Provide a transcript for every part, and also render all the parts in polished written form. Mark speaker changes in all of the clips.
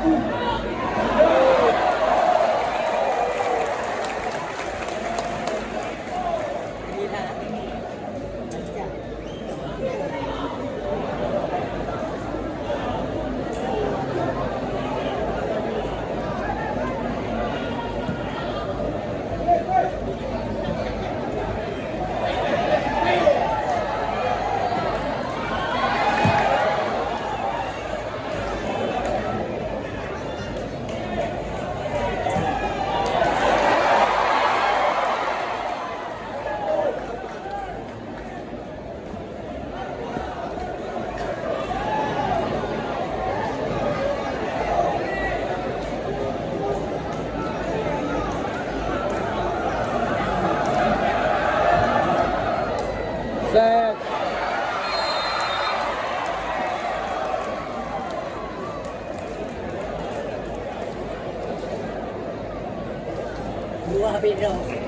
Speaker 1: นี่นะจะ
Speaker 2: แซ่บ
Speaker 1: บัวพี่น้อง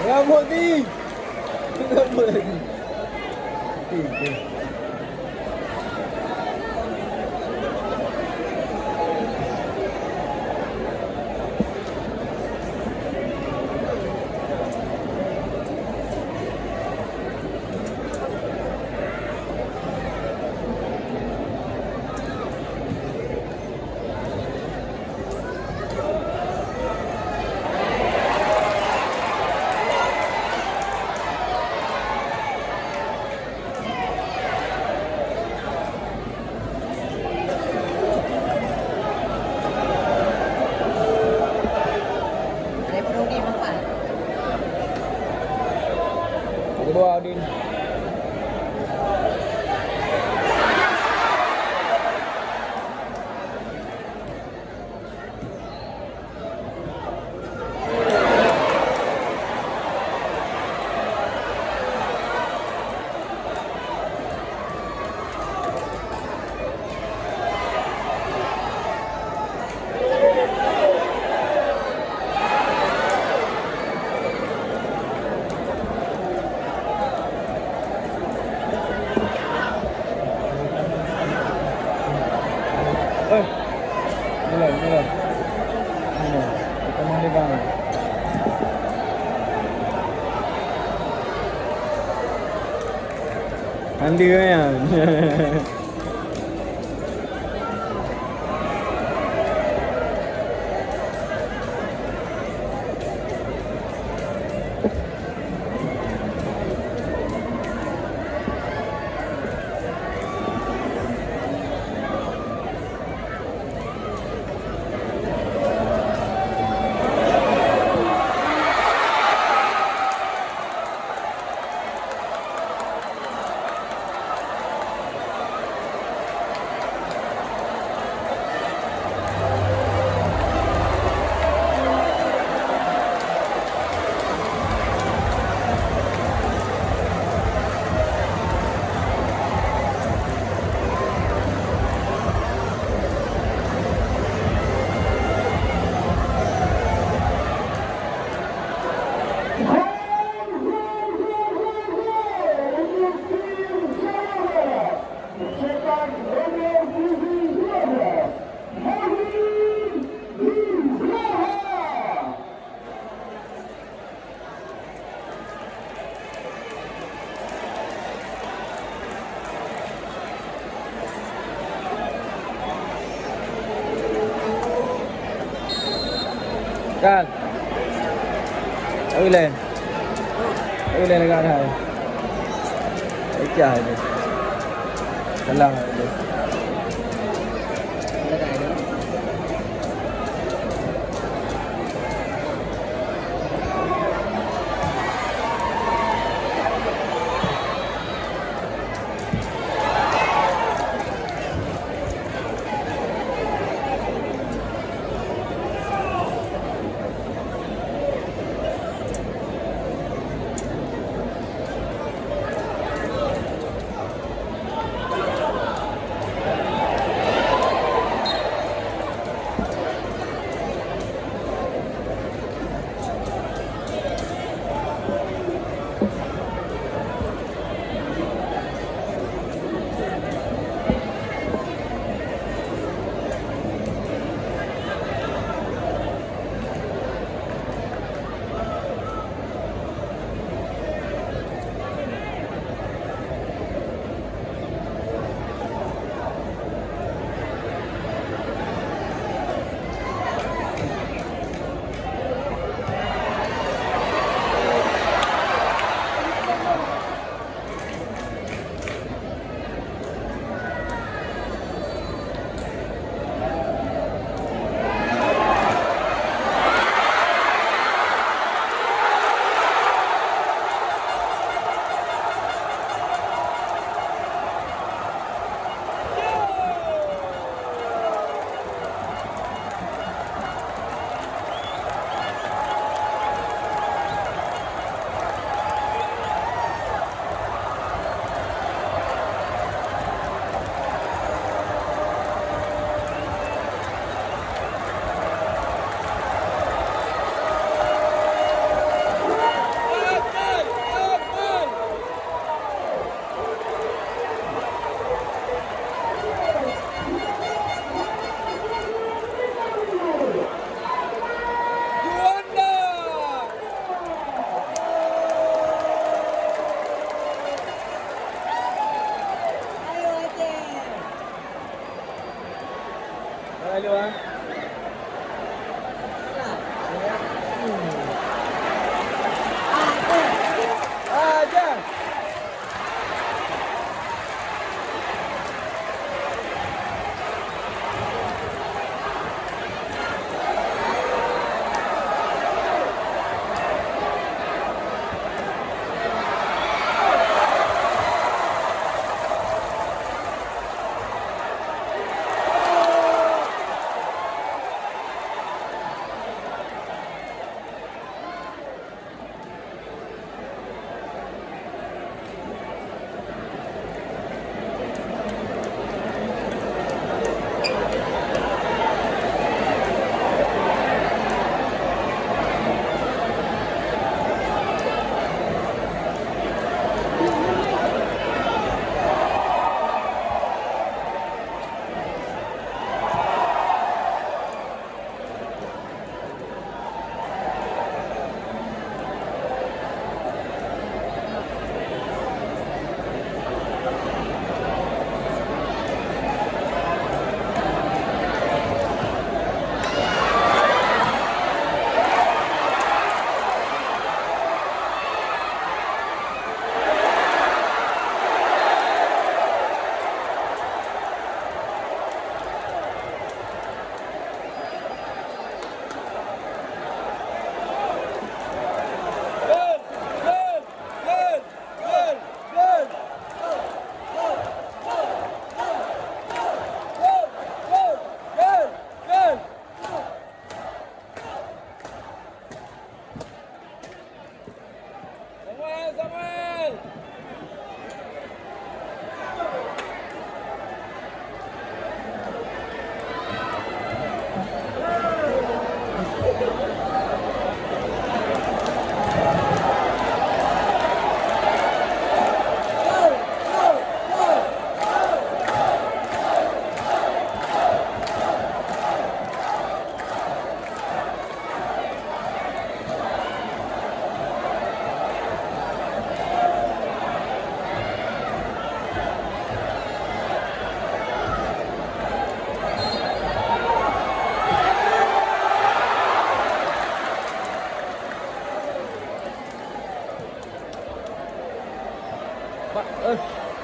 Speaker 2: Ramoni! Ramoni! Tigre. Buah Udin. Mula. Ini, kita mandi bang. Mandi kan? Kan? Ulen dekat hai. Icah dia. Salah dia.
Speaker 1: Dekat ada.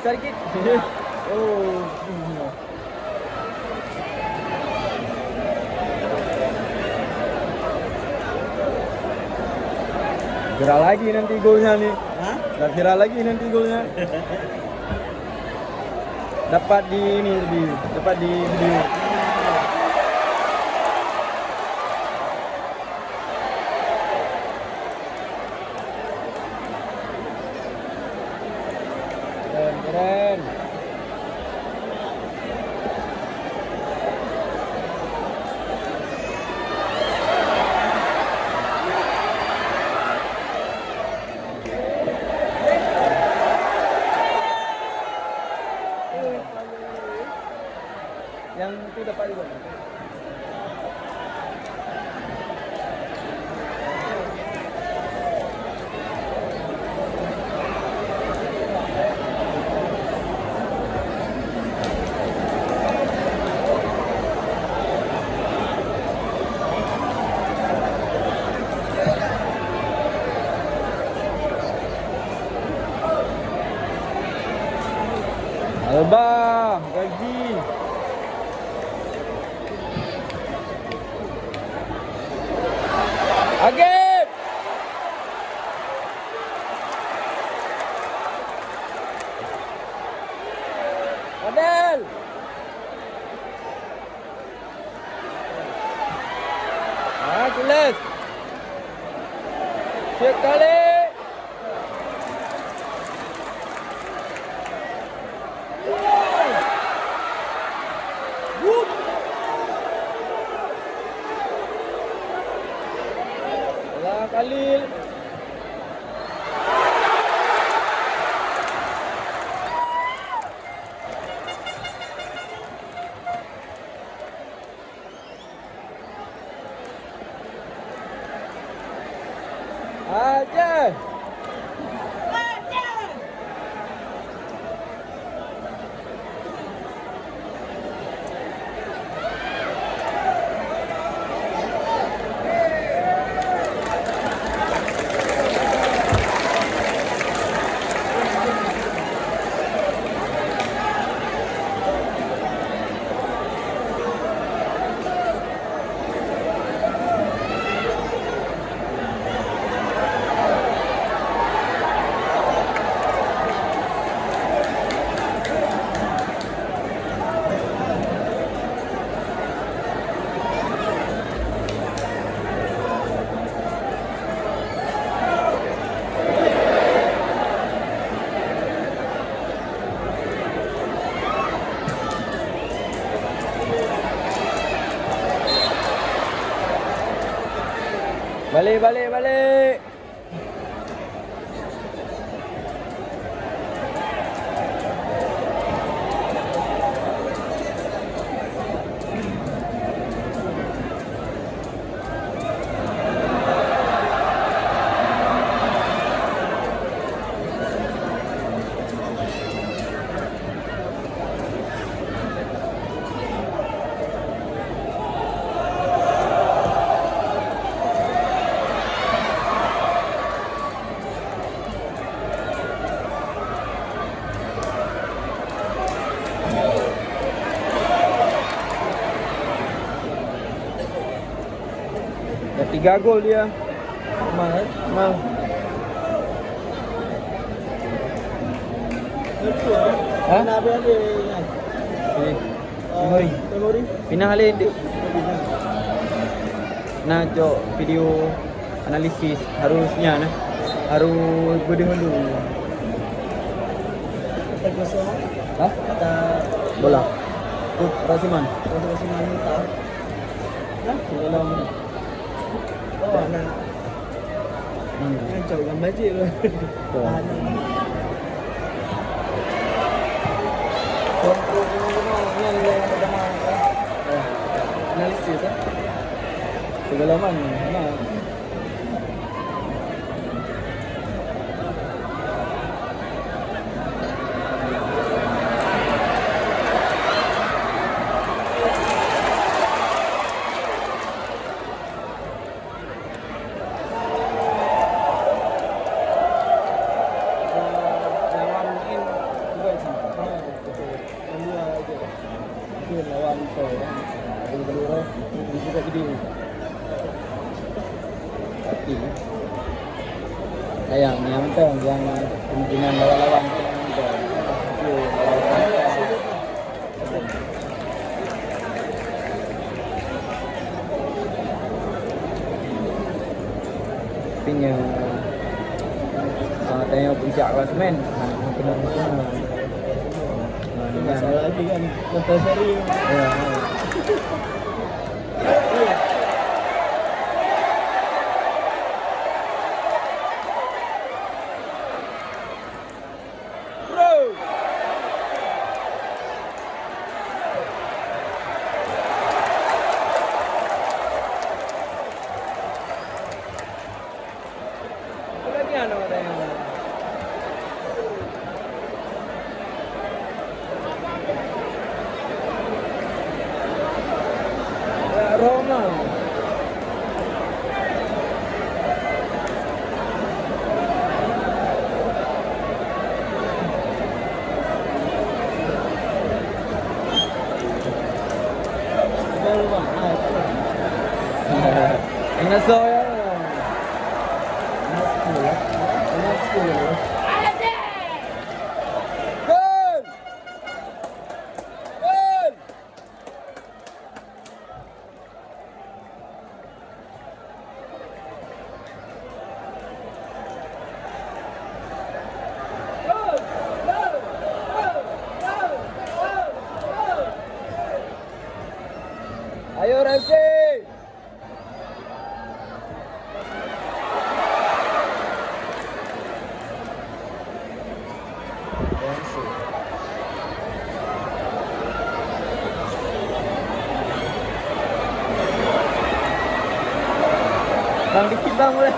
Speaker 2: Sedikit. Oh. Viral lagi nanti golnya nih.
Speaker 1: Hah?
Speaker 2: Dah viral lagi nanti golnya. Dapat di ini dapat di video. Keren. Yang itu dapat juga. Alba, gaji. Agib. Adel. Tulis. Sekali. Khalil. Aja. Balik. Dah 3 gol dia.
Speaker 1: Mal.
Speaker 2: Mal.
Speaker 1: Betul.
Speaker 2: Ha?
Speaker 1: Mana ada kan? Memori.
Speaker 2: Pindah halin dik. Nah, jok video analisis harusnya nah. Harus berdahulu.
Speaker 1: Kita kosong.
Speaker 2: Hah?
Speaker 1: Kita
Speaker 2: Bola. Tuh, Rasiman.
Speaker 1: masih minta. Hah?
Speaker 2: Dalam
Speaker 1: Oh, nak. Kacau kan bajet tu.
Speaker 2: Oh.
Speaker 1: Kontrol yang pertama analisis kan.
Speaker 2: segala mana. mati. Sayangnya mentong yang kemungkinan lawan-lawan itu mentong. Punya tengok puncak klasemen. Kena
Speaker 1: Masalah lagi kan, nonton seri.
Speaker 2: ya.
Speaker 1: Roma.
Speaker 2: Ingat saya. Gol! Gol! Ayo Resi! Bang dikit bang boleh.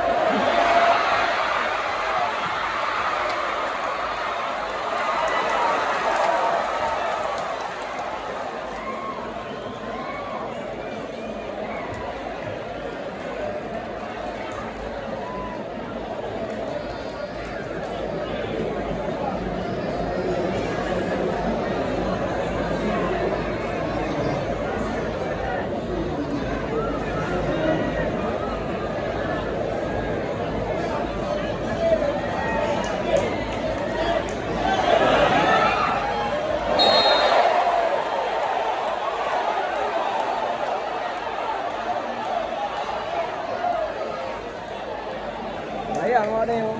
Speaker 2: Sayang ada yang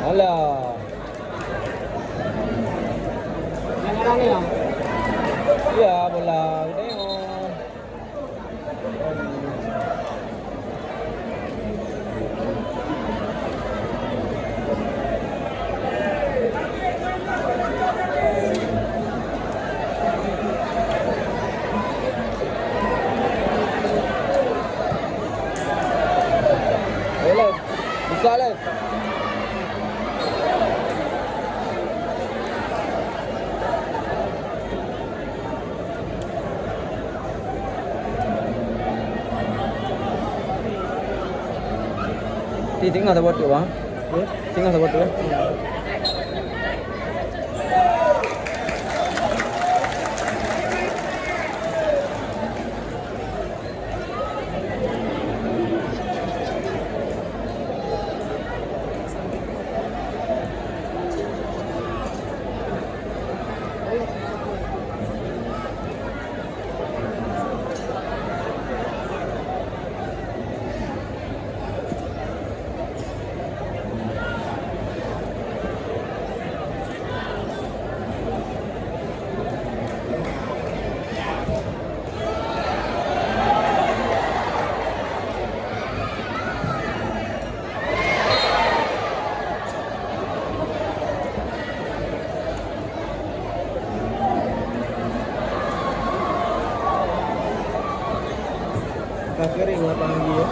Speaker 2: alah.
Speaker 1: Yang orang ni lah.
Speaker 2: Ya bola tengok. Elef, bisa Elef. Tinggal sebut tu bang. Tinggal sebut tu. Kak kering lah panggi ya.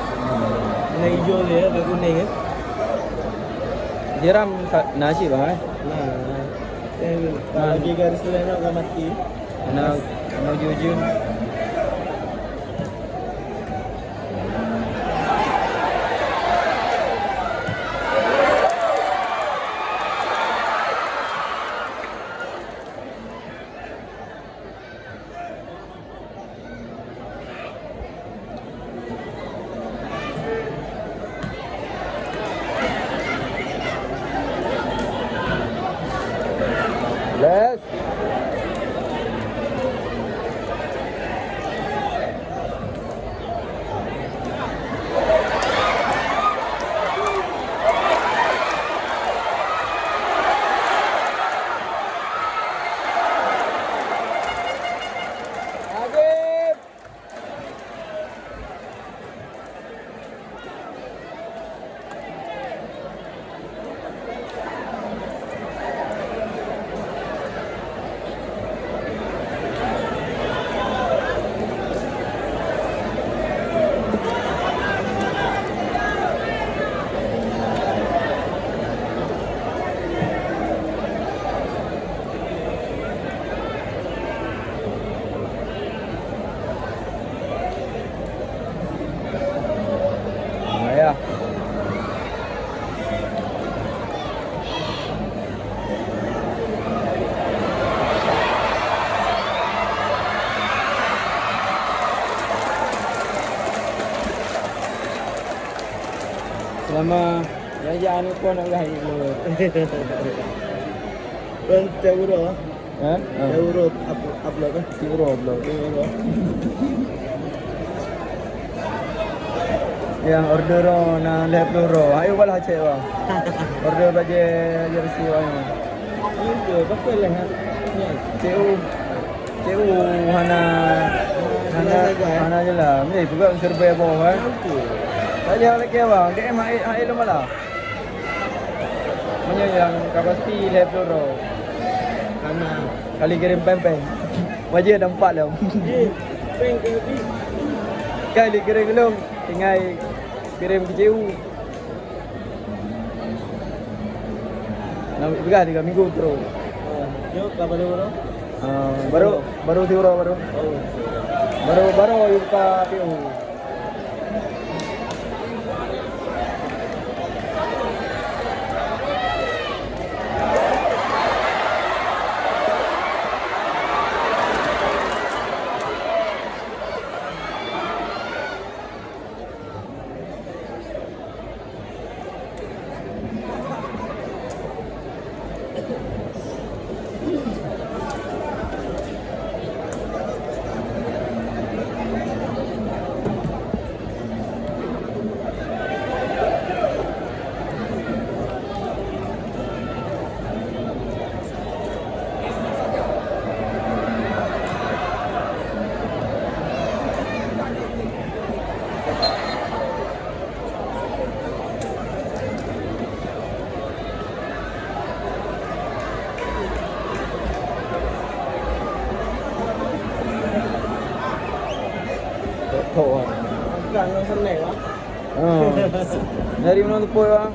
Speaker 2: Warna hijau dia, kak kuning ya.
Speaker 3: Siram nasi bang
Speaker 2: Nah, kalau lagi garis lain agak mati.
Speaker 3: Ano jujun. Les. Agib. Ya. Selama jajan ni pun nak gahi dulu.
Speaker 2: Kan euro,
Speaker 3: Ha?
Speaker 2: euro upload kan?
Speaker 3: Euro belum.
Speaker 2: Euro.
Speaker 3: Yang order na lep euro. Ayo balah cek bang. Order baje jersey bang.
Speaker 2: Itu apa lah?
Speaker 3: CU hana je lah. Ni juga survey bawah kan. Saja lagi bang. DM ai lo malah. Punya yang kapasiti lep euro.
Speaker 2: Karena
Speaker 3: Kali kirim pempeng. Wajah ada 4 dah.
Speaker 2: peng ke bi.
Speaker 3: Kali kirim belum. Tinggal kirim ke CU. Nak begas 3 minggu terus.
Speaker 2: Yo, kapan euro?
Speaker 3: Baru euro baru.
Speaker 2: Oh.
Speaker 3: Baru buka PU. Tok.
Speaker 2: Kan yang senang lah.
Speaker 3: Dari mana tu pun bang?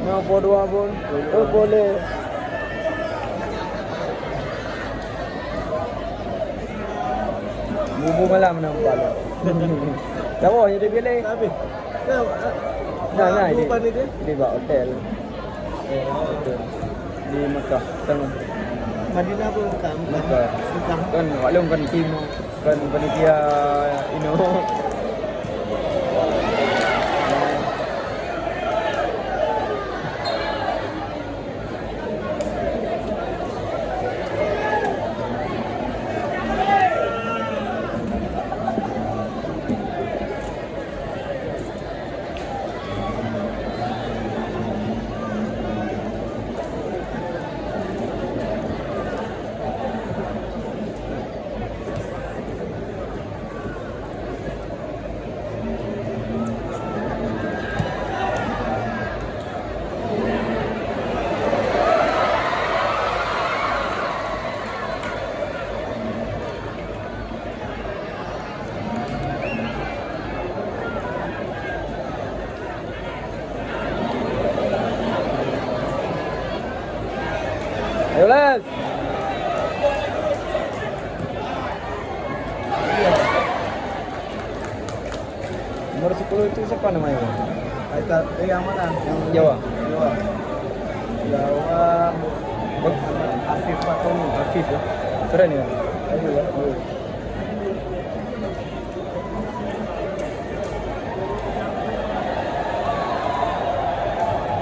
Speaker 3: Mau po dua pun. Oh boleh. Bubu malam nampak lah. Siapa yang dia pilih?
Speaker 2: Tapi, kan,
Speaker 3: Nah, ini.
Speaker 2: bukan itu.
Speaker 3: Di bawah hotel. Di Mekah. Tengah.
Speaker 2: Madinah pun bukan.
Speaker 3: Mekah.
Speaker 2: Bukan.
Speaker 3: Kan maklum kan tim kan panitia Ayo Les. Nomor 10 itu siapa namanya?
Speaker 2: Yang mana?
Speaker 3: Yang Jawa.
Speaker 2: Jawa. Jawa. Afif Fatoni.
Speaker 3: Afif ya. Keren ya.
Speaker 2: Ayo ya.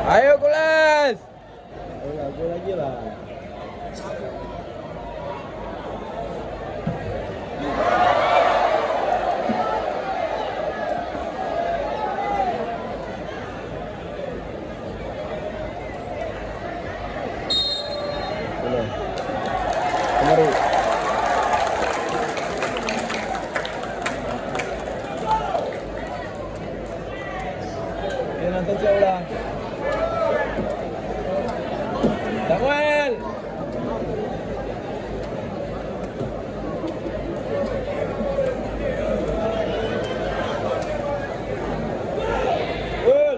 Speaker 3: Ayo Kules.
Speaker 2: Ayo lagi lah.
Speaker 3: Kemaru.
Speaker 2: Ini nonton siapa lah?
Speaker 3: Samuel.
Speaker 2: Gol.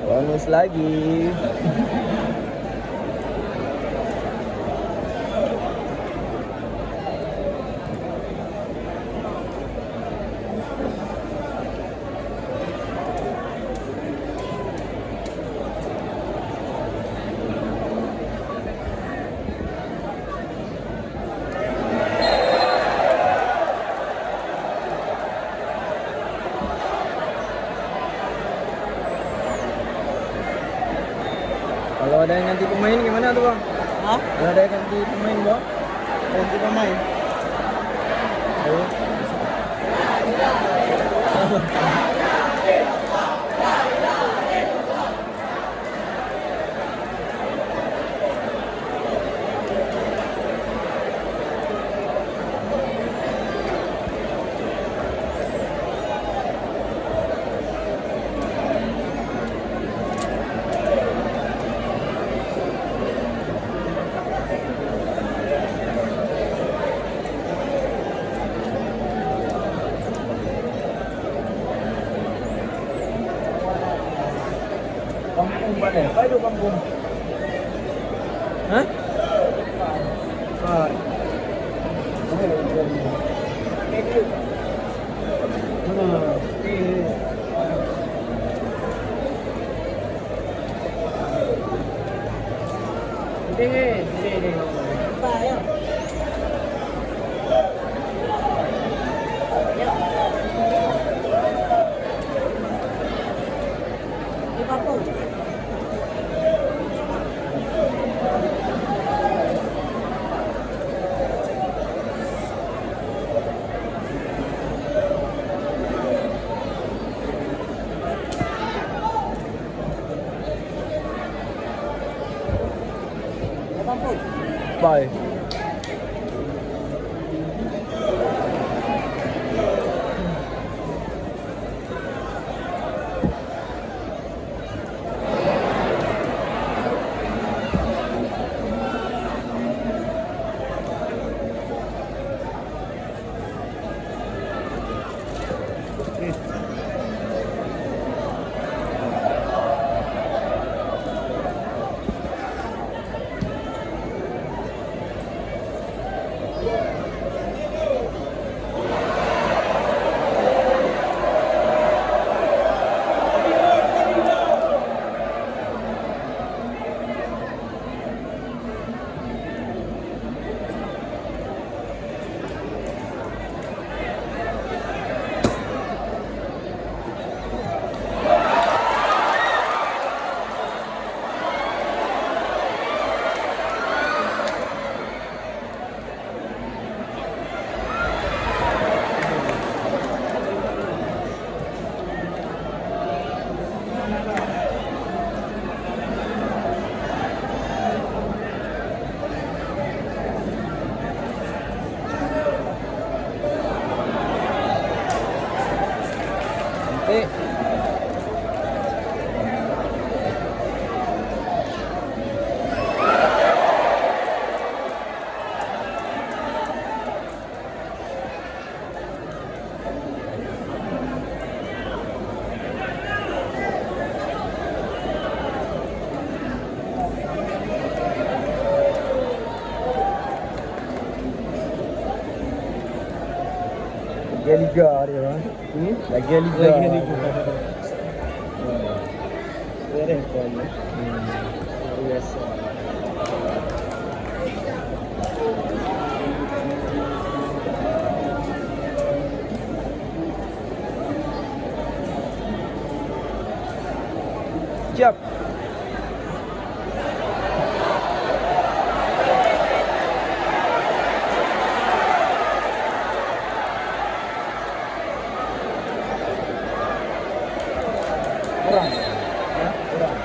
Speaker 3: Bonus lagi. Kalau ada yang ganti pemain gimana tuh bang?
Speaker 2: Hah?
Speaker 3: Kalau ada yang ganti pemain bang?
Speaker 2: Ganti pemain.
Speaker 3: Ayo.
Speaker 2: Kampung mana? Apa itu kampung?
Speaker 3: Hah?
Speaker 2: Ah.
Speaker 3: Bye. Eh. Liga dia kan. Lagi liga.
Speaker 1: Lagi liga. Beres pun. Biasa.
Speaker 3: Siap. Kurang. Ya, kurang.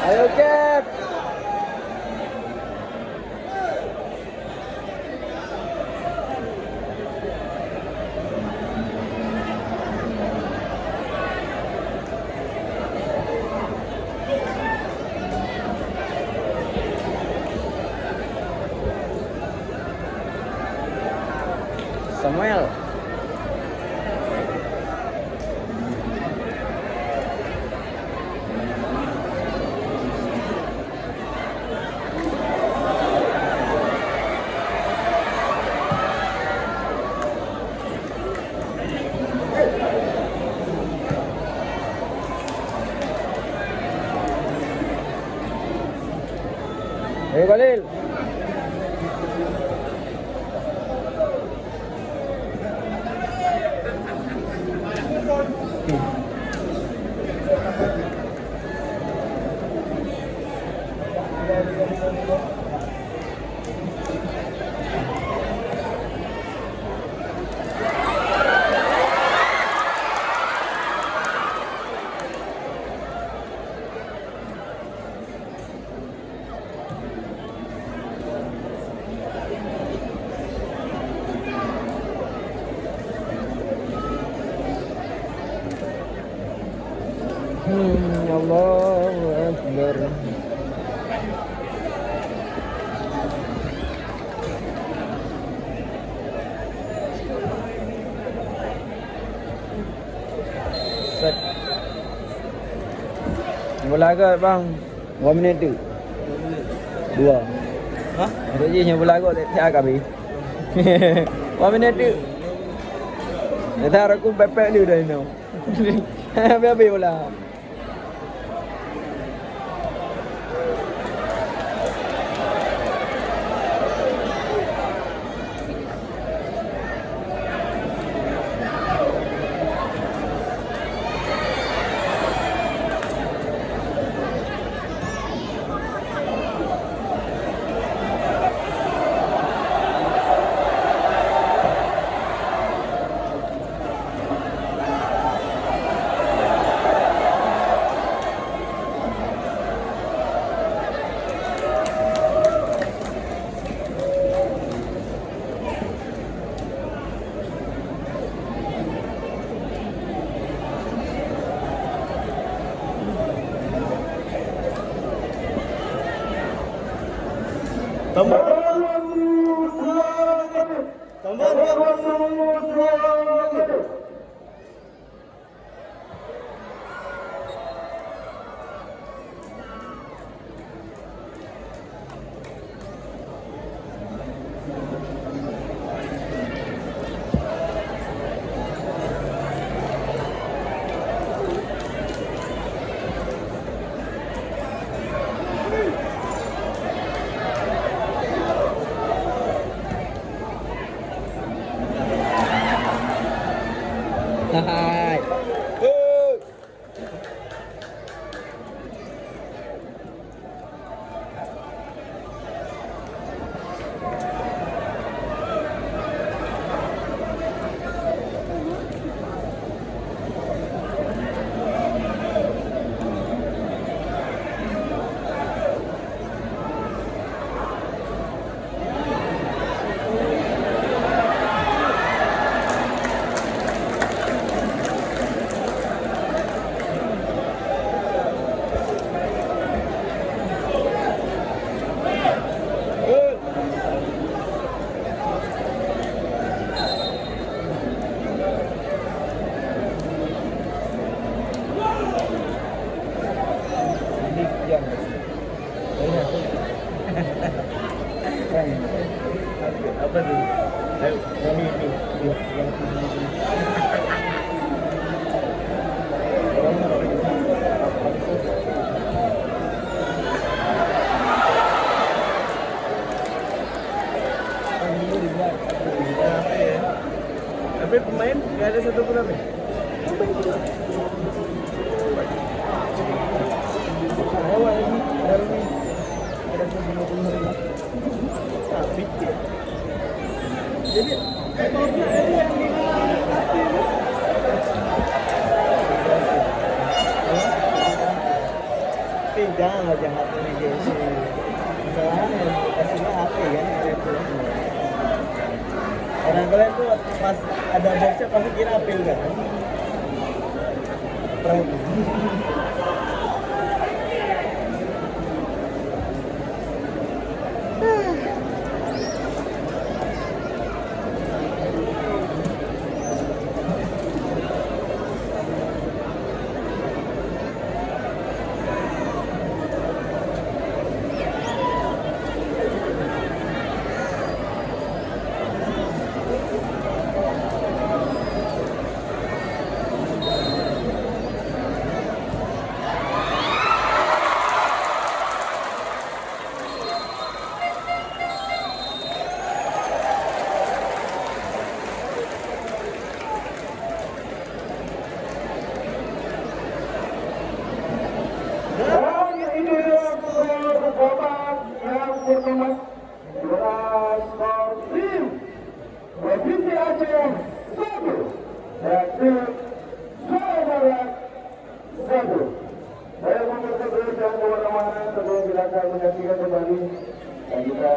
Speaker 3: Ayo Cap. Samuel. Ayo Khalil. Allahu Akbar. Set. Bola agak bang. Berapa minit tu? 2.
Speaker 1: Hah?
Speaker 3: Untuk je yang bola agak tak agak habis. Berapa minit tu? Dah aku pepek dulu dah ni. Habis bola. Hai.
Speaker 1: Apa tuh? Ini. Tapi pemain nggak ada satu pun apa? Jadi ekosnya ini yang hati itu. Tapi janganlah jangan hati ini guys. Soalnya kasihnya hati kan itu. Orang kalian tuh pas ada boxnya pasti kira apel kan? Prank.
Speaker 4: Saya mengucapkan kepada mana sebelum silakan menyaksikan kembali dan kita